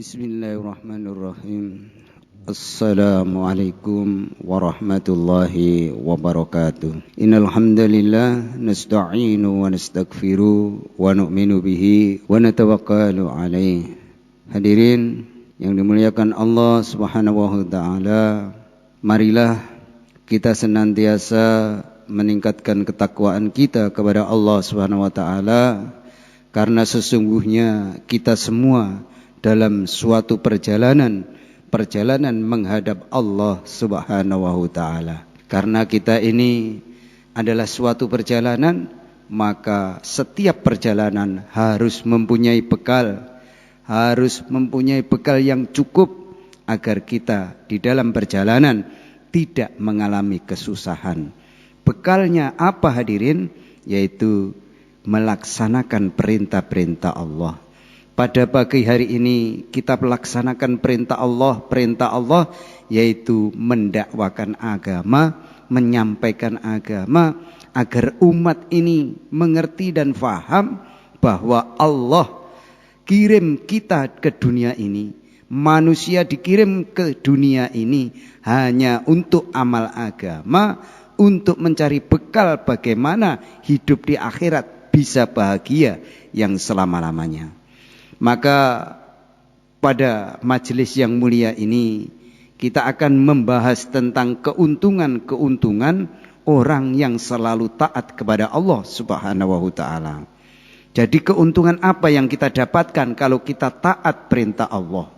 Bismillahirrahmanirrahim. Assalamualaikum warahmatullahi wabarakatuh. Innal hamdalillah nasta'inu wa nastaghfiru wa nu'minu bihi wa natawakkalu alaih. Hadirin yang dimuliakan Allah Subhanahu wa taala, marilah kita senantiasa meningkatkan ketakwaan kita kepada Allah Subhanahu wa taala, karena sesungguhnya kita semua dalam suatu perjalanan menghadap Allah Subhanahu wa taala. Karena kita ini adalah suatu perjalanan, maka setiap perjalanan harus mempunyai bekal yang cukup agar kita di dalam perjalanan tidak mengalami kesusahan. Bekalnya apa hadirin? Yaitu melaksanakan perintah-perintah Allah. Pada pagi hari ini kita melaksanakan perintah Allah yaitu mendakwakan agama, menyampaikan agama agar umat ini mengerti dan faham bahwa Allah kirim kita ke dunia ini. Manusia dikirim ke dunia ini hanya untuk amal agama, untuk mencari bekal bagaimana hidup di akhirat bisa bahagia yang selama-lamanya. Maka pada majelis yang mulia ini kita akan membahas tentang keuntungan orang yang selalu taat kepada Allah Subhanahu wa taala. Jadi keuntungan apa yang kita dapatkan kalau kita taat perintah Allah?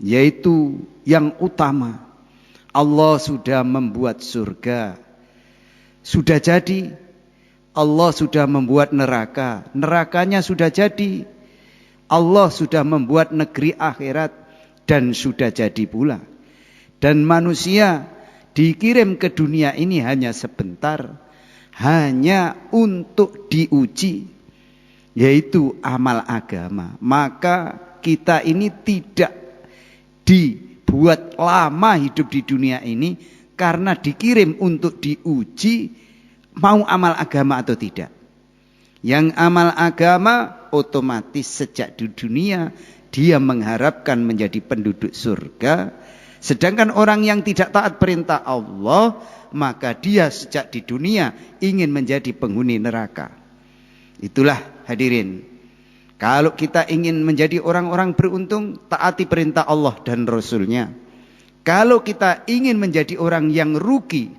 Yaitu yang utama, Allah sudah membuat surga. Sudah jadi. Allah sudah membuat neraka. Nerakanya sudah jadi. Allah sudah membuat negeri akhirat dan sudah jadi pula. Dan manusia dikirim ke dunia ini hanya sebentar, hanya untuk diuji, yaitu amal agama. Maka kita ini tidak dibuat lama hidup di dunia ini karena dikirim untuk diuji mau amal agama atau tidak. Yang amal agama otomatis sejak di dunia dia mengharapkan menjadi penduduk surga. Sedangkan orang yang tidak taat perintah Allah, maka dia sejak di dunia ingin menjadi penghuni neraka. Itulah hadirin, kalau kita ingin menjadi orang-orang beruntung, taati perintah Allah dan Rasulnya. Kalau kita ingin menjadi orang yang rugi,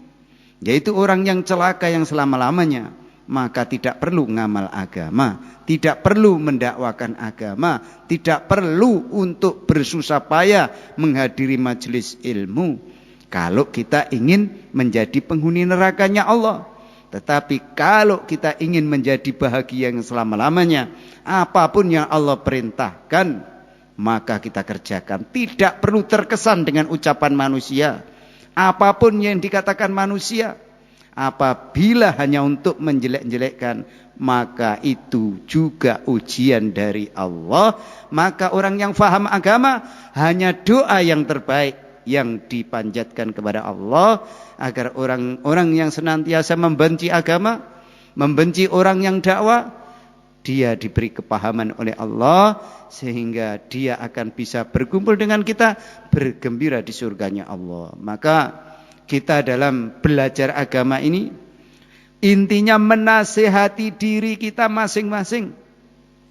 yaitu orang yang celaka yang selama-lamanya, maka tidak perlu ngamal agama, tidak perlu mendakwakan agama, tidak perlu untuk bersusah payah menghadiri majelis ilmu. Kalau kita ingin menjadi penghuni nerakanya Allah. Tetapi kalau kita ingin menjadi bahagia yang selama-lamanya, apapun yang Allah perintahkan, maka kita kerjakan. Tidak perlu terkesan dengan ucapan manusia. Apapun yang dikatakan manusia, apabila hanya untuk menjelek-jelekkan, maka itu juga ujian dari Allah. Maka orang yang faham agama hanya doa yang terbaik yang dipanjatkan kepada Allah, agar orang-orang yang senantiasa membenci agama, membenci orang yang dakwah, dia diberi kepahaman oleh Allah sehingga dia akan bisa berkumpul dengan kita, bergembira di surganya Allah. Maka kita dalam belajar agama ini intinya menasihati diri kita masing-masing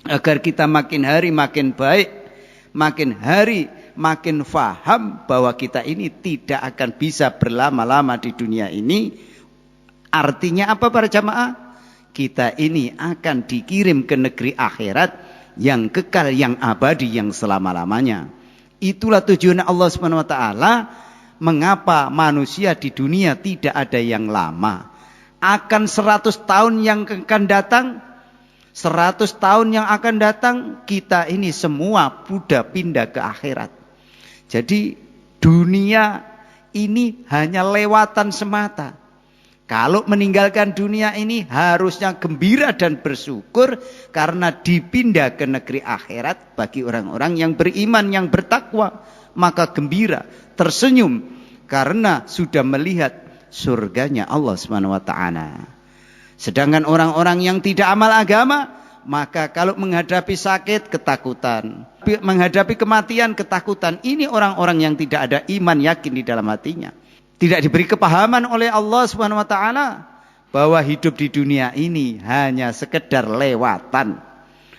agar kita makin hari makin baik, makin hari makin faham bahwa kita ini tidak akan bisa berlama-lama di dunia ini. Artinya apa para jamaah? Kita ini akan dikirim ke negeri akhirat yang kekal, yang abadi, yang selama-lamanya. Itulah tujuan Allah Subhanahu wa taala. Mengapa manusia di dunia tidak ada yang lama? Akan 100 tahun yang akan datang, 100 tahun yang akan datang, kita ini semua sudah pindah ke akhirat. Jadi dunia ini hanya lewatan semata. Kalau meninggalkan dunia ini harusnya gembira dan bersyukur karena dipindah ke negeri akhirat. Bagi orang-orang yang beriman, yang bertakwa, maka gembira, tersenyum karena sudah melihat surganya Allah Subhanahu wa taala. Sedangkan orang-orang yang tidak amal agama, maka kalau menghadapi sakit ketakutan, menghadapi kematian ketakutan. Ini orang-orang yang tidak ada iman yakin di dalam hatinya. Tidak diberi kepahaman oleh Allah Subhanahu wa taala bahwa hidup di dunia ini hanya sekedar lewatan,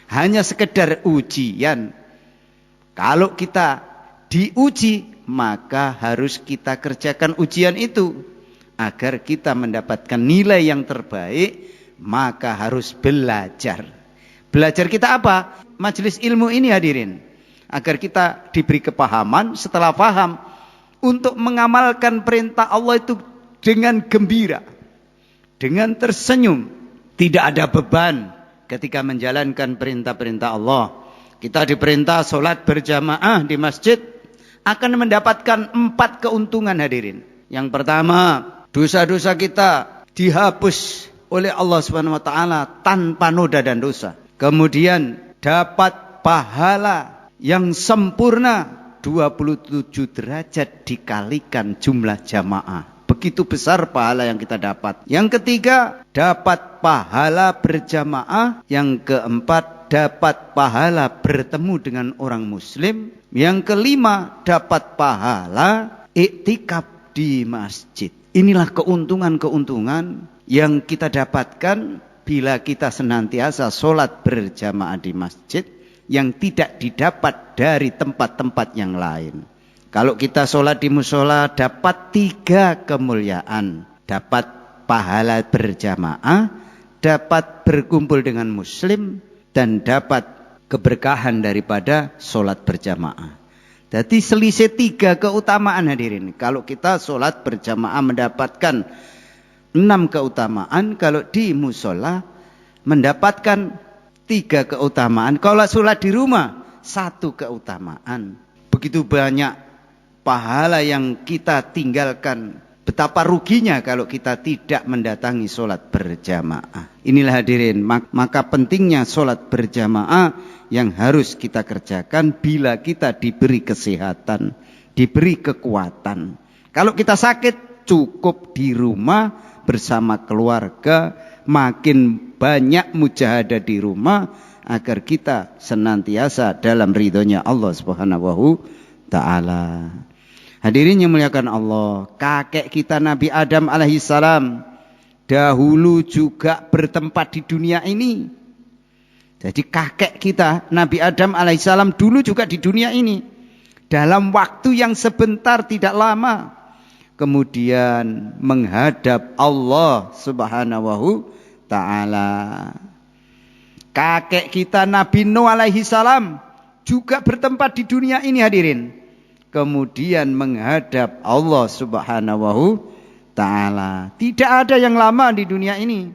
hanya sekedar ujian. Kalau kita diuji, maka harus kita kerjakan ujian itu agar kita mendapatkan nilai yang terbaik. Maka harus belajar. Belajar kita apa? Majelis ilmu ini hadirin, agar kita diberi kepahaman. Setelah paham, untuk mengamalkan perintah Allah itu dengan gembira, dengan tersenyum, tidak ada beban ketika menjalankan perintah-perintah Allah. Kita diperintah sholat berjamaah di masjid, akan mendapatkan 4 keuntungan hadirin. Yang pertama, dosa-dosa kita dihapus oleh Allah Subhanahu wa taala tanpa noda dan dosa. Kemudian dapat pahala yang sempurna 27 derajat dikalikan jumlah jamaah. Begitu besar pahala yang kita dapat. Yang ketiga, dapat pahala berjamaah. Yang keempat, dapat pahala bertemu dengan orang muslim. Yang kelima, dapat pahala iktikaf di masjid. Inilah keuntungan-keuntungan yang kita dapatkan bila kita senantiasa sholat berjamaah di masjid, yang tidak didapat dari tempat-tempat yang lain. Kalau kita sholat di musola, dapat 3 kemuliaan. Dapat pahala berjamaah, dapat berkumpul dengan muslim, dan dapat keberkahan daripada sholat berjamaah. Jadi selisih 3 keutamaan hadirin. Kalau kita sholat berjamaah mendapatkan 6 keutamaan, kalau di musola mendapatkan 3 keutamaan. Kalau sholat di rumah 1 keutamaan. Begitu banyak pahala yang kita tinggalkan. Betapa ruginya kalau kita tidak mendatangi sholat berjamaah. Inilah hadirin, maka pentingnya sholat berjamaah yang harus kita kerjakan bila kita diberi kesehatan, diberi kekuatan. Kalau kita sakit, cukup di rumah bersama keluarga, makin banyak mujahadah di rumah agar kita senantiasa dalam ridhonya Allah Subhanahu taala. Hadirin yang muliakan Allah, kakek kita Nabi Adam alaihissalam dahulu juga bertempat di dunia ini. Jadi kakek kita Nabi Adam alaihissalam dulu juga di dunia ini. Dalam waktu yang sebentar tidak lama, kemudian menghadap Allah Subhanahu taala. Kakek kita Nabi Nuh alaihi salam juga bertempat di dunia ini hadirin. Kemudian menghadap Allah Subhanahu taala. Tidak ada yang lama di dunia ini.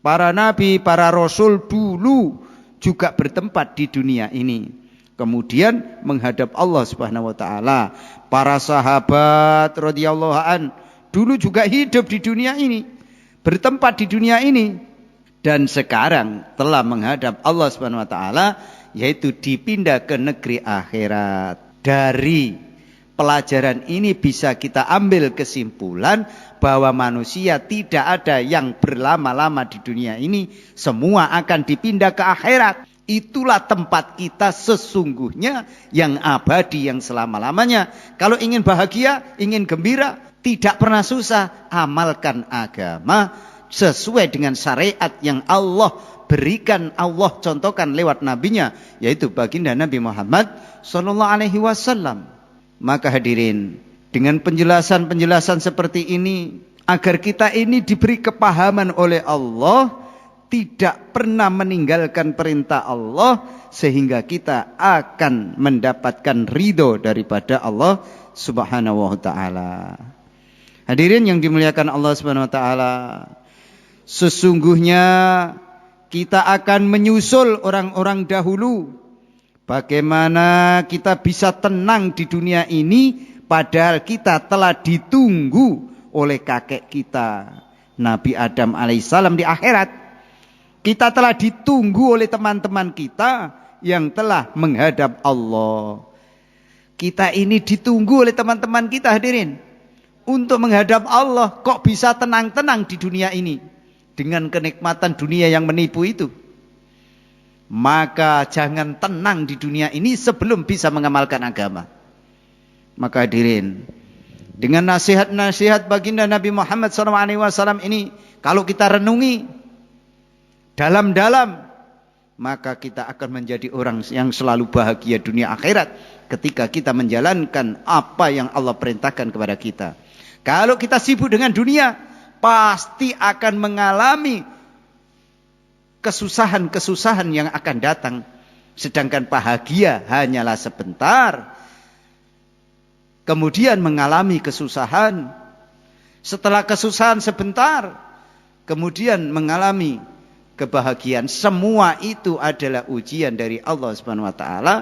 Para nabi, para rasul dulu juga bertempat di dunia ini. Kemudian menghadap Allah Subhanahu wa taala. Para sahabat radhiyallahu an dulu juga hidup di dunia ini, bertempat di dunia ini, dan sekarang telah menghadap Allah Subhanahu wa taala, yaitu dipindah ke negeri akhirat. Dari pelajaran ini bisa kita ambil kesimpulan bahwa manusia tidak ada yang berlama-lama di dunia ini, semua akan dipindah ke akhirat. Itulah tempat kita sesungguhnya yang abadi, yang selama-lamanya. Kalau ingin bahagia, ingin gembira, tidak pernah susah, amalkan agama sesuai dengan syariat yang Allah berikan, Allah contohkan lewat nabinya, yaitu baginda Nabi Muhammad sallallahu alaihi wasallam. Maka hadirin, dengan penjelasan-penjelasan seperti ini, agar kita ini diberi kepahaman oleh Allah, tidak pernah meninggalkan perintah Allah, sehingga kita akan mendapatkan ridho daripada Allah Subhanahu wa taala. Hadirin yang dimuliakan Allah Subhanahu wa taala, sesungguhnya kita akan menyusul orang-orang dahulu. Bagaimana kita bisa tenang di dunia ini padahal kita telah ditunggu oleh kakek kita Nabi Adam alaihissalam di akhirat. Kita telah ditunggu oleh teman-teman kita yang telah menghadap Allah. Kita ini ditunggu oleh teman-teman kita hadirin untuk menghadap Allah. Kok bisa tenang-tenang di dunia ini dengan kenikmatan dunia yang menipu itu? maka jangan tenang di dunia ini sebelum bisa mengamalkan agama. Maka hadirin, dengan nasihat-nasihat baginda Nabi Muhammad SAW ini, kalau kita renungi dalam-dalam, maka kita akan menjadi orang yang selalu bahagia dunia akhirat ketika kita menjalankan apa yang Allah perintahkan kepada kita. Kalau kita sibuk dengan dunia, pasti akan mengalami kesusahan-kesusahan yang akan datang. Sedangkan bahagia hanyalah sebentar, kemudian mengalami kesusahan. Setelah kesusahan sebentar, kemudian mengalami kebahagiaan. Semua itu adalah ujian dari Allah Subhanahu wa taala.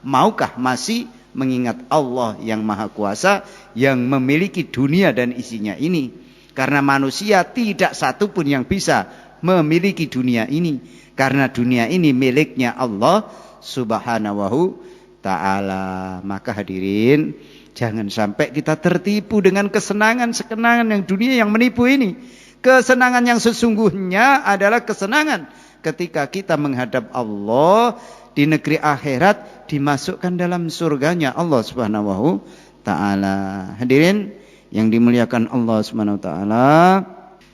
Maukah masih mengingat Allah yang Maha Kuasa, yang memiliki dunia dan isinya ini? Karena manusia tidak satu pun yang bisa memiliki dunia ini, karena dunia ini miliknya Allah Subhanahu ta'ala. Maka hadirin, jangan sampai kita tertipu dengan kesenangan-kesenangan yang dunia yang menipu ini. Kesenangan yang sesungguhnya adalah kesenangan ketika kita menghadap Allah di negeri akhirat, dimasukkan dalam surganya Allah Subhanahu ta'ala. Hadirin yang dimuliakan Allah Subhanahu ta'ala,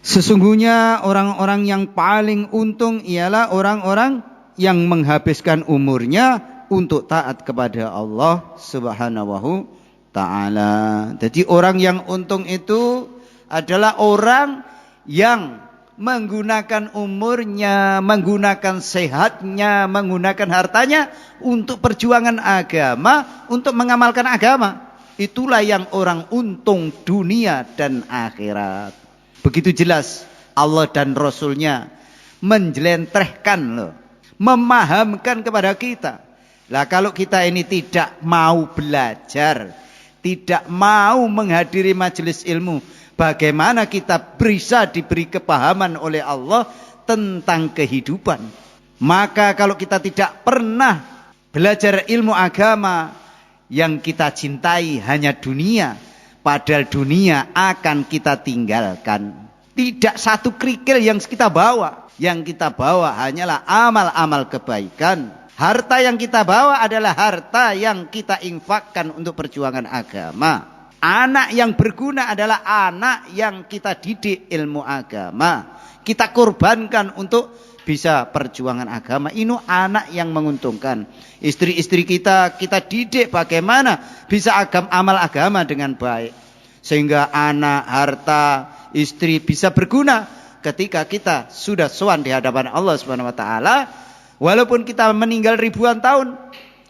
sesungguhnya orang-orang yang paling untung ialah orang-orang yang menghabiskan umurnya untuk taat kepada Allah Subhanahu ta'ala. Jadi orang yang untung itu adalah orang yang menggunakan umurnya, menggunakan sehatnya, menggunakan hartanya untuk perjuangan agama, untuk mengamalkan agama. Itulah yang orang untung dunia dan akhirat. Begitu jelas Allah dan Rasulnya menjelentrehkan loh, memahamkan kepada kita. Lah kalau kita ini tidak mau belajar, tidak mau menghadiri majelis ilmu, bagaimana kita bisa diberi kepahaman oleh Allah tentang kehidupan? Maka kalau kita tidak pernah belajar ilmu agama, yang kita cintai hanya dunia, padahal dunia akan kita tinggalkan. Tidak satu kerikil yang kita bawa. Yang kita bawa hanyalah amal-amal kebaikan. Harta yang kita bawa adalah harta yang kita infakkan untuk perjuangan agama. Anak yang berguna adalah anak yang kita didik ilmu agama. Kita korbankan untuk bisa perjuangan agama. Ini anak yang menguntungkan. Istri-istri kita didik bagaimana bisa amal agama dengan baik. Sehingga anak, harta, istri bisa berguna ketika kita sudah sowan di hadapan Allah Subhanahu wa taala. Walaupun kita meninggal ribuan tahun,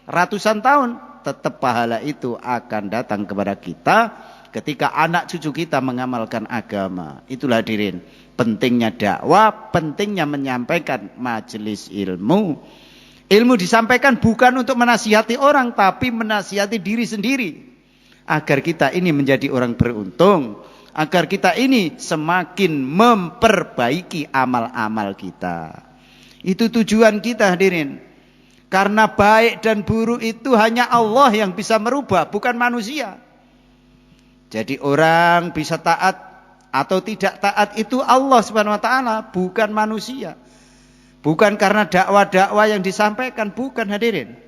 ratusan tahun, tetap pahala itu akan datang kepada kita ketika anak cucu kita mengamalkan agama. Itulah hadirin, pentingnya dakwah, pentingnya menyampaikan majelis ilmu. Ilmu disampaikan bukan untuk menasihati orang, tapi menasihati diri sendiri. Agar kita ini menjadi orang beruntung, agar kita ini semakin memperbaiki amal-amal kita. Itu tujuan kita hadirin. Karena baik dan buruk itu hanya Allah yang bisa merubah, bukan manusia. Jadi orang bisa taat atau tidak taat itu Allah Subhanahu wa taala, bukan manusia. Bukan karena dakwah-dakwah yang disampaikan, bukan hadirin.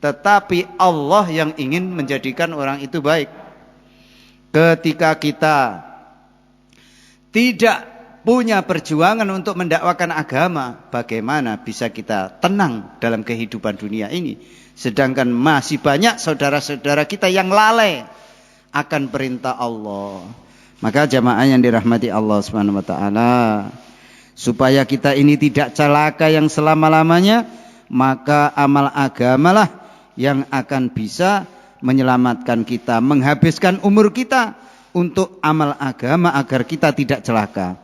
Tetapi Allah yang ingin menjadikan orang itu baik. Ketika kita tidak punya perjuangan untuk mendakwakan agama, bagaimana bisa kita tenang dalam kehidupan dunia ini? Sedangkan masih banyak saudara-saudara kita yang lalai akan perintah Allah. Maka jamaah yang dirahmati Allah Subhanahu wa taala, supaya kita ini tidak celaka yang selama-lamanya, maka amal agamalah yang akan bisa menyelamatkan kita, menghabiskan umur kita untuk amal agama agar kita tidak celaka.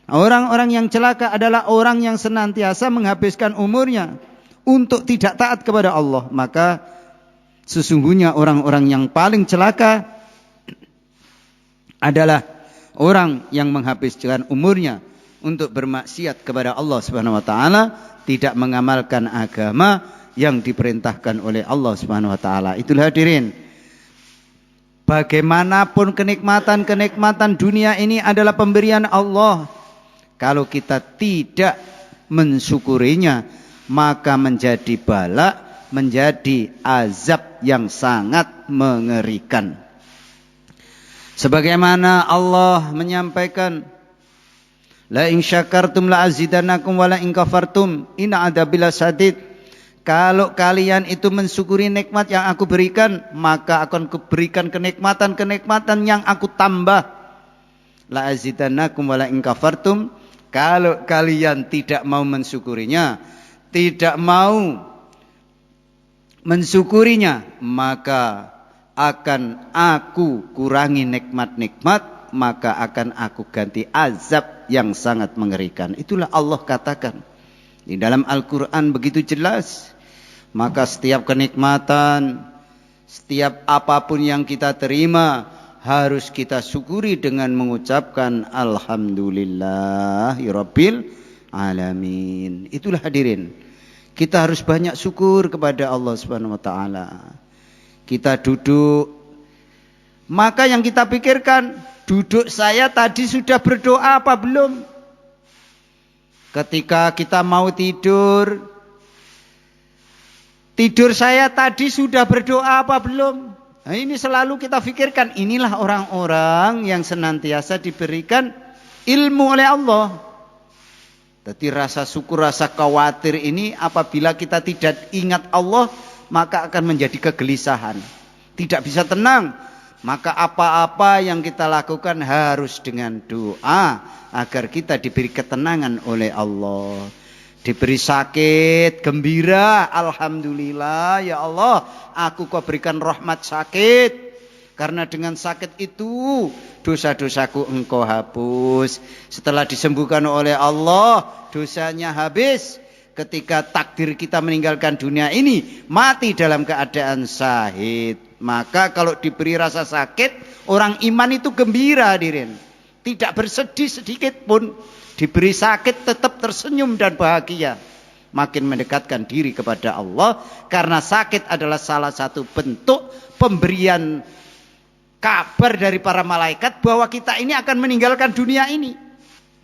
Orang-orang yang celaka adalah orang yang senantiasa menghabiskan umurnya untuk tidak taat kepada Allah. Maka sesungguhnya orang-orang yang paling celaka adalah orang yang menghabiskan umurnya untuk bermaksiat kepada Allah Subhanahu wa taala, tidak mengamalkan agama yang diperintahkan oleh Allah Subhanahu wa taala. Itulah hadirin, bagaimanapun kenikmatan-kenikmatan dunia ini adalah pemberian Allah. Kalau kita tidak mensyukurinya, maka menjadi bala, menjadi azab yang sangat mengerikan. Sebagaimana Allah menyampaikan, la in syakartum la azidannakum wa la in kafartum inna adzabi lasyadid. Kalau kalian itu mensyukuri nikmat yang aku berikan, maka akan kuberikan kenikmatan-kenikmatan yang aku tambah. La azidannakum wa la in kafartum. Kalau kalian tidak mau mensyukurinya, tidak mau mensyukurinya, maka akan aku kurangi nikmat-nikmat, maka akan aku ganti azab yang sangat mengerikan. Itulah Allah katakan di dalam Al-Quran begitu jelas. Maka setiap kenikmatan, setiap apapun yang kita terima, harus kita syukuri dengan mengucapkan Alhamdulillahirabbil alamin. Itulah hadirin, kita harus banyak syukur kepada Allah Subhanahu wa taala. Kita duduk, maka yang kita pikirkan, duduk saya tadi sudah berdoa apa belum? Ketika kita mau tidur, tidur saya tadi sudah berdoa apa belum? Nah, ini selalu kita pikirkan. Inilah orang-orang yang senantiasa diberikan ilmu oleh Allah. Jadi rasa syukur, rasa khawatir ini apabila kita tidak ingat Allah, maka akan menjadi kegelisahan. Tidak bisa tenang. Maka apa-apa yang kita lakukan harus dengan doa agar kita diberi ketenangan oleh Allah. Diberi sakit, gembira, alhamdulillah ya Allah, aku kau berikan rahmat sakit. Karena dengan sakit itu dosa-dosaku engkau hapus. Setelah disembuhkan oleh Allah, dosanya habis. Ketika takdir kita meninggalkan dunia ini, mati dalam keadaan syahid. Maka kalau diberi rasa sakit, orang iman itu gembira hadirin. Tidak bersedih sedikit pun. Diberi sakit tetap tersenyum dan bahagia. Makin mendekatkan diri kepada Allah. Karena sakit adalah salah satu bentuk pemberian kabar dari para malaikat bahwa kita ini akan meninggalkan dunia ini.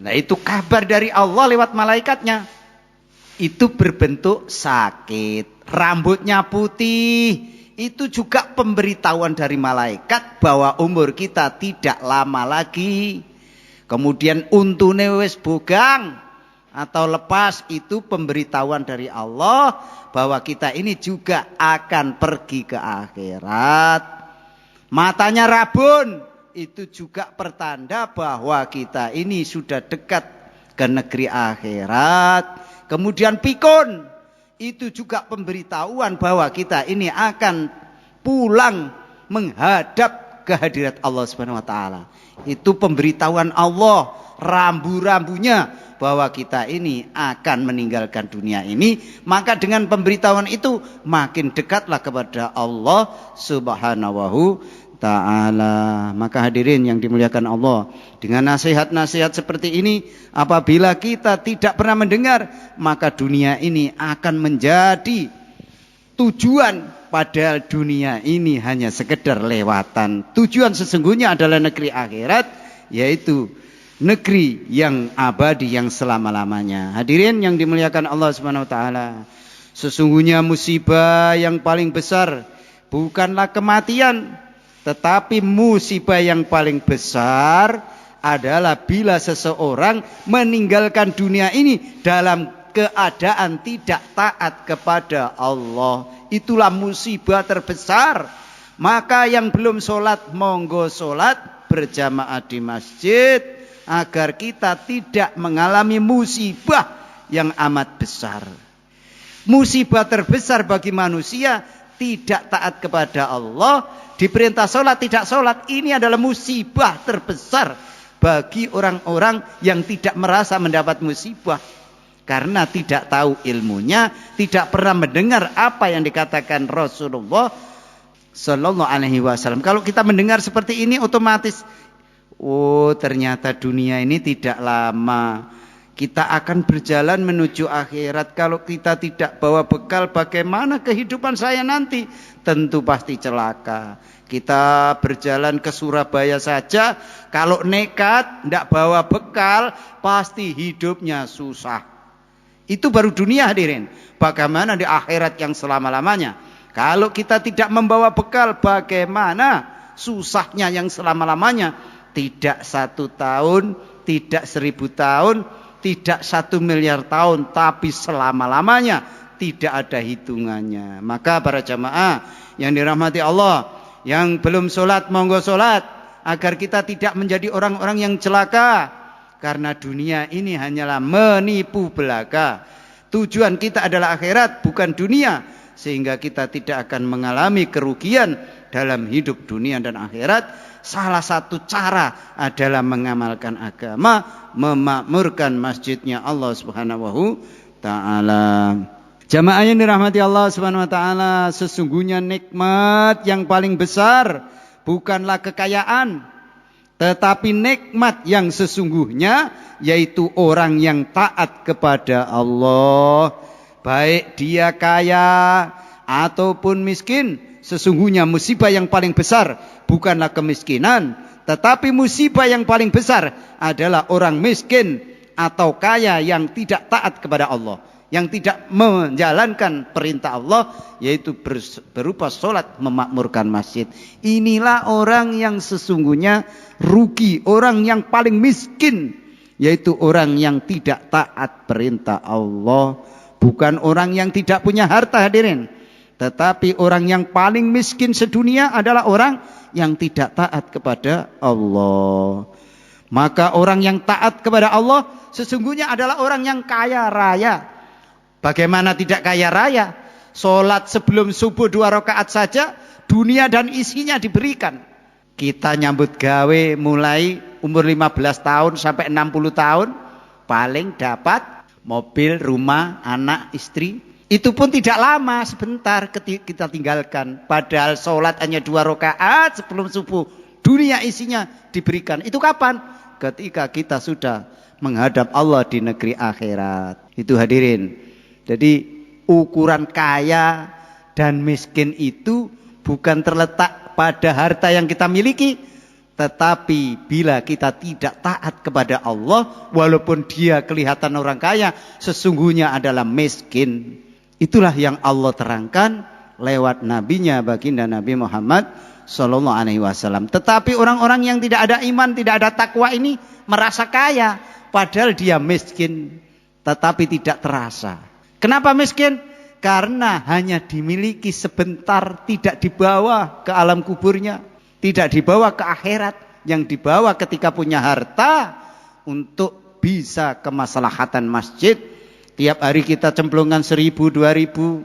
Nah, itu kabar dari Allah lewat malaikatnya. Itu berbentuk sakit. Rambutnya putih, itu juga pemberitahuan dari malaikat bahwa umur kita tidak lama lagi. Kemudian untune wis bogang atau lepas, itu pemberitahuan dari Allah bahwa kita ini juga akan pergi ke akhirat. Matanya rabun, itu juga pertanda bahwa kita ini sudah dekat ke negeri akhirat. Kemudian pikun, itu juga pemberitahuan bahwa kita ini akan pulang menghadap kehadirat Allah Subhanahu wa taala. Itu pemberitahuan Allah, rambu-rambunya bahwa kita ini akan meninggalkan dunia ini. Maka dengan pemberitahuan itu makin dekatlah kepada Allah Subhanahu ta'ala. Maka hadirin yang dimuliakan Allah, dengan nasihat-nasihat seperti ini, apabila kita tidak pernah mendengar, maka dunia ini akan menjadi tujuan, padahal dunia ini hanya sekedar lewatan. Tujuan sesungguhnya adalah negeri akhirat, yaitu negeri yang abadi, yang selama-lamanya. Hadirin yang dimuliakan Allah Subhanahu wa taala, sesungguhnya musibah yang paling besar bukanlah kematian, tetapi musibah yang paling besar adalah bila seseorang meninggalkan dunia ini dalam keadaan tidak taat kepada Allah. Itulah musibah terbesar. Maka yang belum sholat, monggo sholat berjamaah di masjid, agar kita tidak mengalami musibah yang amat besar. Musibah terbesar bagi manusia tidak taat kepada Allah, diperintah sholat tidak sholat. Ini adalah musibah terbesar bagi orang-orang yang tidak merasa mendapat musibah, karena tidak tahu ilmunya, tidak pernah mendengar apa yang dikatakan Rasulullah Sallallahu Alaihi Wasallam. Kalau kita mendengar seperti ini, otomatis, oh ternyata dunia ini tidak lama. Kita akan berjalan menuju akhirat. Kalau kita tidak bawa bekal, bagaimana kehidupan saya nanti? Tentu pasti celaka. Kita berjalan ke Surabaya saja, kalau nekat, tidak bawa bekal, pasti hidupnya susah. Itu baru dunia hadirin. Bagaimana di akhirat yang selama-lamanya? Kalau kita tidak membawa bekal, bagaimana susahnya yang selama-lamanya? Tidak 1 tahun, tidak 1000 tahun, tidak 1 miliar tahun, tapi selama-lamanya, tidak ada hitungannya. Maka para jamaah yang dirahmati Allah, yang belum sholat, monggo sholat, agar kita tidak menjadi orang-orang yang celaka. Karena dunia ini hanyalah menipu belaka. Tujuan kita adalah akhirat, bukan dunia. Sehingga kita tidak akan mengalami kerugian dalam hidup dunia dan akhirat. Salah satu cara adalah mengamalkan agama, memakmurkan masjidnya Allah Subhanahu Ta'ala. Jamaah yang dirahmati Allah Subhanahu Wa Ta'ala, sesungguhnya nikmat yang paling besar bukanlah kekayaan, tetapi nikmat yang sesungguhnya yaitu orang yang taat kepada Allah. Baik dia kaya ataupun miskin, sesungguhnya musibah yang paling besar bukanlah kemiskinan, tetapi musibah yang paling besar adalah orang miskin atau kaya yang tidak taat kepada Allah, yang tidak menjalankan perintah Allah, yaitu berupa sholat, memakmurkan masjid. Inilah orang yang sesungguhnya rugi, orang yang paling miskin, yaitu orang yang tidak taat perintah Allah. Bukan orang yang tidak punya harta hadirin, tetapi orang yang paling miskin sedunia adalah orang yang tidak taat kepada Allah. Maka orang yang taat kepada Allah sesungguhnya adalah orang yang kaya raya. Bagaimana tidak kaya raya? Sholat sebelum subuh 2 rakaat saja, dunia dan isinya diberikan. Kita nyambut gawe mulai umur 15 tahun sampai 60 tahun, paling dapat mobil, rumah, anak, istri. Itu pun tidak lama, sebentar kita tinggalkan. Padahal sholat hanya 2 rakaat sebelum subuh, dunia isinya diberikan. Itu kapan? Ketika kita sudah menghadap Allah di negeri akhirat. Itu hadirin. Jadi ukuran kaya dan miskin itu bukan terletak pada harta yang kita miliki, tetapi bila kita tidak taat kepada Allah, walaupun dia kelihatan orang kaya, sesungguhnya adalah miskin. Itulah yang Allah terangkan lewat nabinya baginda Nabi Muhammad Sallallahu Alaihi Wasallam. Tetapi orang-orang yang tidak ada iman, tidak ada takwa ini merasa kaya, padahal dia miskin, tetapi tidak terasa. Kenapa miskin? Karena hanya dimiliki sebentar, tidak dibawa ke alam kuburnya, tidak dibawa ke akhirat. Yang dibawa ketika punya harta untuk bisa kemaslahatan masjid. Tiap hari kita cemplungkan 1000, 2000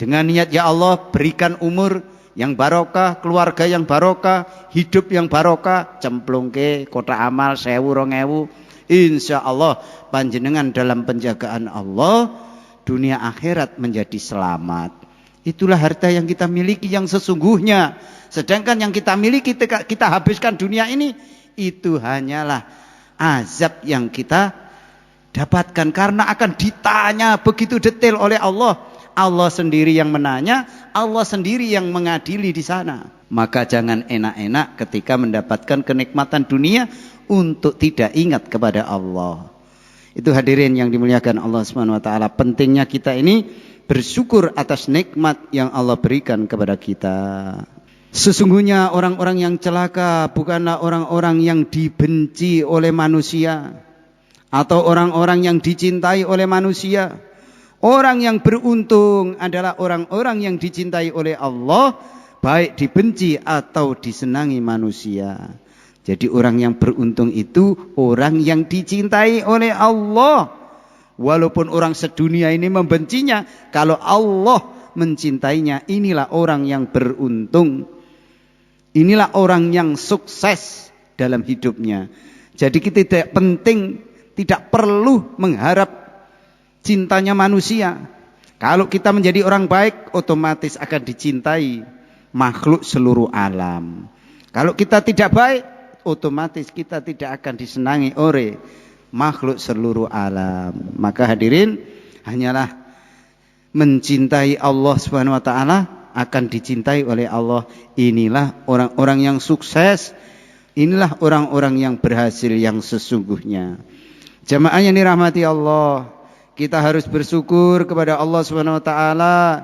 dengan niat, ya Allah berikan umur yang barokah, keluarga yang barokah, hidup yang barokah. Cemplung ke kotak amal 1000, 2000, insya Allah panjenengan dalam penjagaan Allah, dunia akhirat menjadi selamat. Itulah harta yang kita miliki yang sesungguhnya. Sedangkan yang kita miliki, kita habiskan dunia ini, itu hanyalah azab yang kita dapatkan. Karena akan ditanya begitu detail oleh Allah. Allah sendiri yang menanya, Allah sendiri yang mengadili di sana. Maka jangan enak-enak ketika mendapatkan kenikmatan dunia untuk tidak ingat kepada Allah. Itu hadirin yang dimuliakan Allah Subhanahu wa taala. Pentingnya kita ini bersyukur atas nikmat yang Allah berikan kepada kita. Sesungguhnya orang-orang yang celaka bukanlah orang-orang yang dibenci oleh manusia atau orang-orang yang dicintai oleh manusia. Orang yang beruntung adalah orang-orang yang dicintai oleh Allah, baik dibenci atau disenangi manusia. Jadi orang yang beruntung itu orang yang dicintai oleh Allah. Walaupun orang sedunia ini membencinya, kalau Allah mencintainya, inilah orang yang beruntung. Inilah orang yang sukses dalam hidupnya. Jadi kita tidak penting, tidak perlu mengharap cintanya manusia. Kalau kita menjadi orang baik, otomatis akan dicintai makhluk seluruh alam. Kalau kita tidak baik, otomatis kita tidak akan disenangi oleh makhluk seluruh alam. Maka hadirin, hanyalah mencintai Allah Subhanahu wa taala akan dicintai oleh Allah. Inilah orang-orang yang sukses. Inilah orang-orang yang berhasil yang sesungguhnya. Jamaah yang dirahmati Allah, Kita harus bersyukur kepada Allah Subhanahu wa taala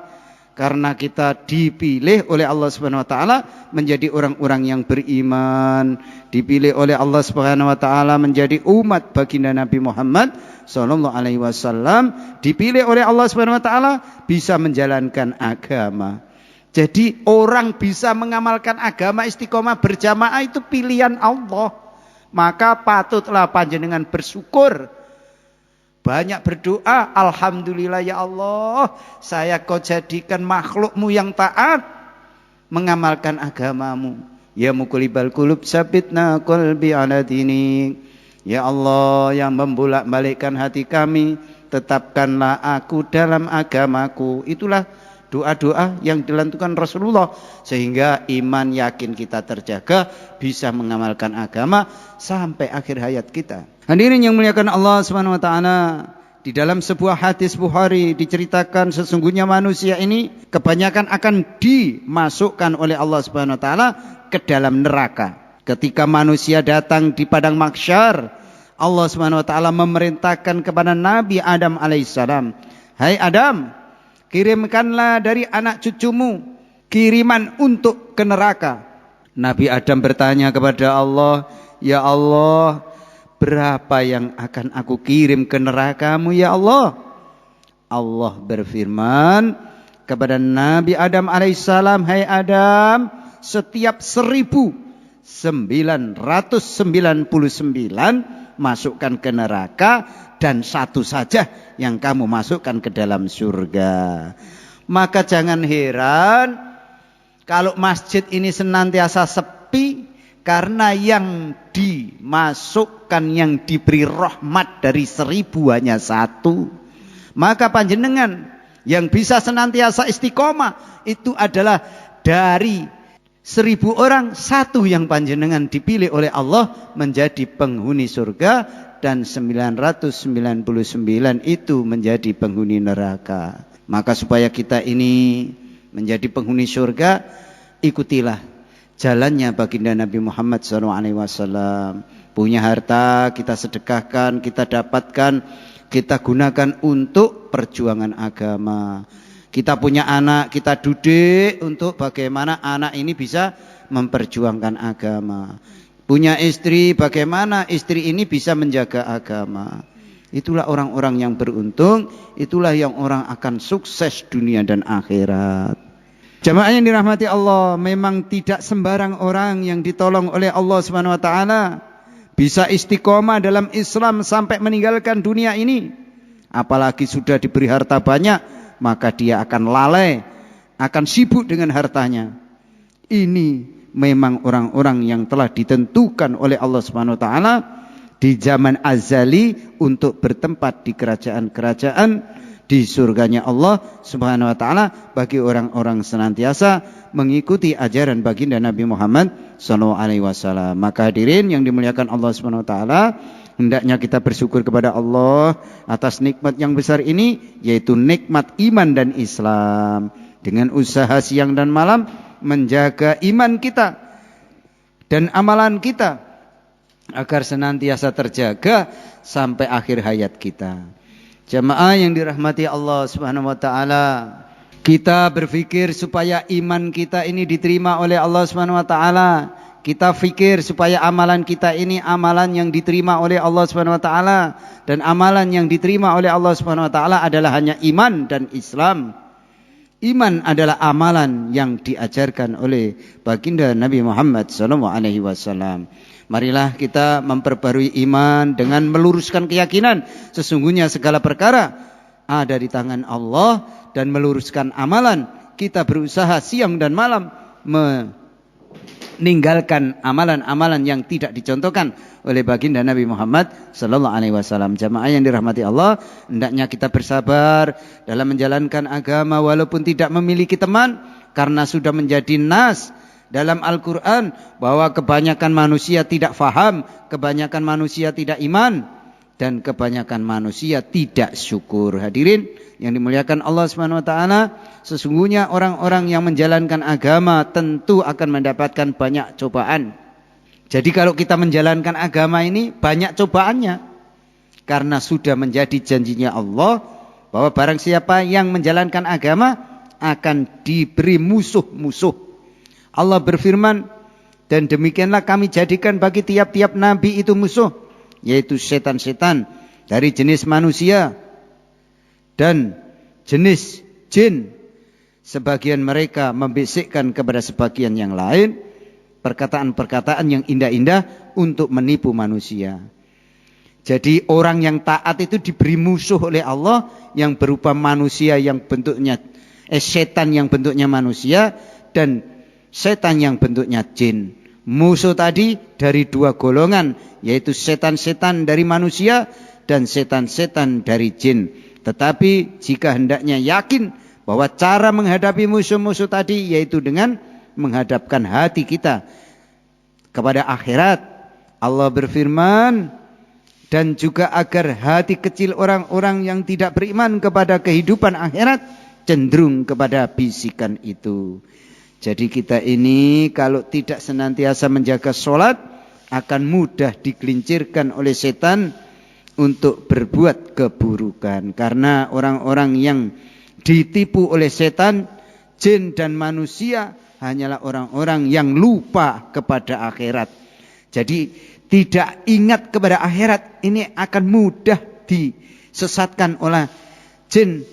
karena kita dipilih oleh Allah Subhanahu wa taala menjadi orang-orang yang beriman, dipilih oleh Allah Subhanahu wa taala menjadi umat baginda Nabi Muhammad sallallahu alaihi wasallam, dipilih oleh Allah Subhanahu wa taala bisa menjalankan agama. Jadi orang bisa mengamalkan agama istiqomah berjamaah itu pilihan Allah. Maka patutlah panjenengan bersyukur, banyak berdoa, alhamdulillah ya Allah, saya kau jadikan makhlukmu yang taat mengamalkan agamamu. Ya muqallibal qulub sabitna qalbi ala dinik. Ya Allah yang membolak-balikkan hati kami, tetapkanlah aku dalam agamaku. Itulah doa-doa yang dilantunkan Rasulullah sehingga iman yakin kita terjaga, bisa mengamalkan agama sampai akhir hayat kita. Hadirin yang muliakan Allah Subhanahu wa taala, di dalam sebuah hadis Bukhari diceritakan sesungguhnya manusia ini kebanyakan akan dimasukkan oleh Allah Subhanahu wa taala ke dalam neraka. Ketika manusia datang di padang mahsyar, Allah Subhanahu wa taala memerintahkan kepada Nabi Adam alaihissalam, "Hai Adam, kirimkanlah dari anak cucumu kiriman untuk ke neraka." Nabi Adam bertanya kepada Allah, "Ya Allah, berapa yang akan aku kirim ke nerakamu ya Allah?" Allah berfirman kepada Nabi Adam alaihissalam, "Hai Adam, setiap 1999 masukkan ke neraka dan satu saja yang kamu masukkan ke dalam surga." Maka jangan heran kalau masjid ini senantiasa sepi, karena yang dimasukkan, yang diberi rahmat dari 1000 hanya satu. Maka panjenengan yang bisa senantiasa istiqomah itu adalah dari 1000 orang, satu yang panjenengan dipilih oleh Allah menjadi penghuni surga, dan 999 itu menjadi penghuni neraka. Maka supaya kita ini menjadi penghuni surga, ikutilah jalannya baginda Nabi Muhammad SAW. Punya harta kita sedekahkan, kita dapatkan, kita gunakan untuk perjuangan agama. Kita punya anak, kita didik untuk bagaimana anak ini bisa memperjuangkan agama. Punya istri, bagaimana istri ini bisa menjaga agama. Itulah orang-orang yang beruntung, itulah yang orang akan sukses dunia dan akhirat. Jamaah yang dirahmati Allah, memang tidak sembarang orang yang ditolong oleh Allah Subhanahu wa taala bisa istiqomah dalam Islam sampai meninggalkan dunia ini. Apalagi sudah diberi harta banyak, maka dia akan lalai, akan sibuk dengan hartanya. Ini memang orang-orang yang telah ditentukan oleh Allah Subhanahu wa taala di zaman azali untuk bertempat di kerajaan-kerajaan di surganya Allah Subhanahu wa taala bagi orang-orang senantiasa mengikuti ajaran baginda Nabi Muhammad sallallahu alaihi wasallam. Maka hadirin yang dimuliakan Allah Subhanahu wa taala, hendaknya kita bersyukur kepada Allah atas nikmat yang besar ini, yaitu nikmat iman dan Islam. Dengan usaha siang dan malam menjaga iman kita dan amalan kita agar senantiasa terjaga sampai akhir hayat kita. Jamaah yang dirahmati Allah Subhanahu wa taala, kita berpikir supaya iman kita ini diterima oleh Allah Subhanahu wa taala. Kita pikir supaya amalan kita ini amalan yang diterima oleh Allah Subhanahu wa taala, dan amalan yang diterima oleh Allah Subhanahu wa taala adalah hanya iman dan Islam. Iman adalah amalan yang diajarkan oleh baginda Nabi Muhammad sallallahu alaihi wasallam. Marilah kita memperbarui iman dengan meluruskan keyakinan sesungguhnya segala perkara ada di tangan Allah, dan meluruskan amalan. Kita berusaha siang dan malam meninggalkan amalan-amalan yang tidak dicontohkan oleh baginda Nabi Muhammad sallallahu alaihi wasallam. Jamaah yang dirahmati Allah, hendaknya kita bersabar dalam menjalankan agama walaupun tidak memiliki teman, karena sudah menjadi nas dalam Al-Quran bahwa kebanyakan manusia tidak faham, kebanyakan manusia tidak iman, dan kebanyakan manusia tidak syukur. Hadirin yang dimuliakan Allah Subhanahu wa taala, sesungguhnya orang-orang yang menjalankan agama tentu akan mendapatkan banyak cobaan. Jadi kalau kita menjalankan agama ini banyak cobaannya. Karena sudah menjadi janjinya Allah bahwa barang siapa yang menjalankan agama akan diberi musuh-musuh. Allah berfirman, dan demikianlah kami jadikan bagi tiap-tiap nabi itu musuh, yaitu setan-setan dari jenis manusia dan jenis jin. Sebagian mereka membisikkan kepada sebagian yang lain perkataan-perkataan yang indah-indah untuk menipu manusia. Jadi orang yang taat itu diberi musuh oleh Allah yang berupa manusia yang bentuknya setan yang bentuknya manusia dan setan yang bentuknya jin. Musuh tadi dari dua golongan, yaitu setan-setan dari manusia dan setan-setan dari jin. Tetapi jika hendaknya yakin bahwa cara menghadapi musuh-musuh tadi yaitu dengan menghadapkan hati kita kepada akhirat. Allah berfirman, dan juga agar hati kecil orang-orang yang tidak beriman kepada kehidupan akhirat cenderung kepada bisikan itu. Jadi kita ini kalau tidak senantiasa menjaga sholat akan mudah digelincirkan oleh setan untuk berbuat keburukan. Karena orang-orang yang ditipu oleh setan, jin dan manusia hanyalah orang-orang yang lupa kepada akhirat. Jadi tidak ingat kepada akhirat ini akan mudah disesatkan oleh jin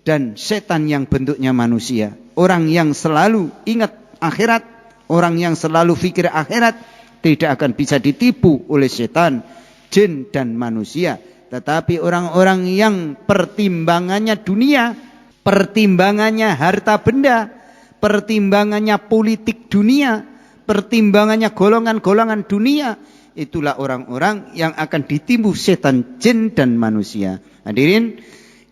dan setan yang bentuknya manusia. Orang yang selalu ingat akhirat, orang yang selalu fikir akhirat tidak akan bisa ditipu oleh setan, jin dan manusia. Tetapi orang-orang yang pertimbangannya dunia, pertimbangannya harta benda, pertimbangannya politik dunia, pertimbangannya golongan-golongan dunia, itulah orang-orang yang akan ditipu setan, jin dan manusia. Hadirin,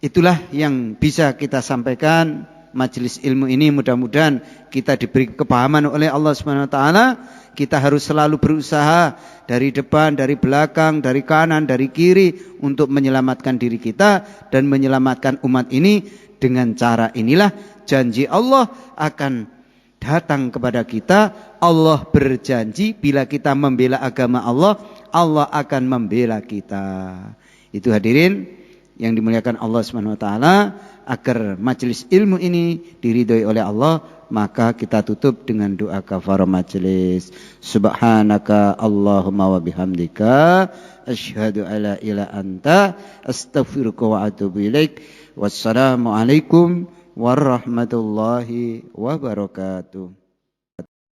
itulah yang bisa kita sampaikan. Majelis ilmu ini mudah-mudahan kita diberi kepahaman oleh Allah Subhanahu wa taala. Kita harus selalu berusaha dari depan, dari belakang, dari kanan, dari kiri untuk menyelamatkan diri kita dan menyelamatkan umat ini. Dengan cara inilah janji Allah akan datang kepada kita. Allah berjanji bila kita membela agama Allah, Allah akan membela kita. Itu hadirin yang dimuliakan Allah Subhanahu wa taala. Agar majelis ilmu ini diridhoi oleh Allah, maka kita tutup dengan doa kafarah majelis. Subhanaka Allahumma wa bihamdika asyhadu alla ilaha anta astaghfiruka wa atubu ilaik. Wassalamualaikum warahmatullahi wabarakatuh.